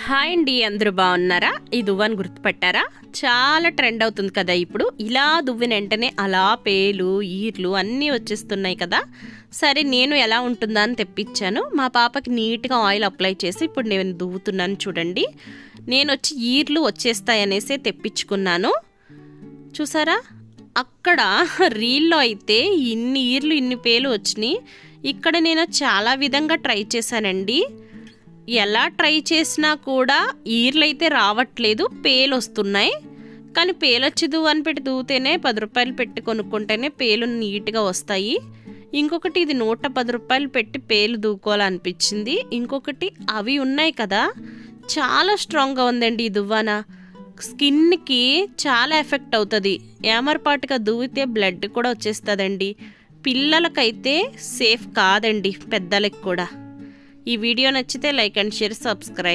Hi అండి, అందరూ బాగున్నారా? ఈ దువ్వని గుర్తుపట్టారా? చాలా ట్రెండ్ అవుతుంది కదా ఇప్పుడు. ఇలా దువ్విన వెంటనే అలా పేలు ఈర్లు అన్నీ వచ్చేస్తున్నాయి కదా. సరే, నేను ఎలా ఉంటుందా అని తెప్పించాను. మా పాపకి నీట్గా ఆయిల్ అప్లై చేసి ఇప్పుడు నేను దువ్వుతున్నాను. చూడండి, నేను వచ్చి ఈర్లు వచ్చేస్తాయనేసే తెప్పించుకున్నాను. చూసారా, అక్కడ రీల్లో అయితే ఇన్ని ఈర్లు ఇన్ని పేలు వచ్చినాయి. ఇక్కడ నేను చాలా విధంగా ట్రై చేశానండి. ఎలా ట్రై చేసినా కూడా ఈర్లు అయితే రావట్లేదు, పేలు వస్తున్నాయి. కానీ పేలు వచ్చి దువ్వని పెట్టి దువ్వుతేనే 10 రూపాయలు పెట్టి కొనుక్కుంటేనే పేలు నీట్గా వస్తాయి. ఇంకొకటి, ఇది 110 రూపాయలు పెట్టి పేలు దువ్వుకోవాలనిపించింది. ఇంకొకటి, అవి ఉన్నాయి కదా, చాలా స్ట్రాంగ్గా ఉందండి ఈ దువ్వాన. స్కిన్కి చాలా ఎఫెక్ట్ అవుతుంది. ఏమరపాటుగా దువ్వితే బ్లడ్ కూడా వచ్చేస్తుందండి. పిల్లలకైతే సేఫ్ కాదండి, పెద్దలకి కూడా. ఈ వీడియో నచ్చితే లైక్ అండ్ షేర్, సబ్స్క్రైబ్.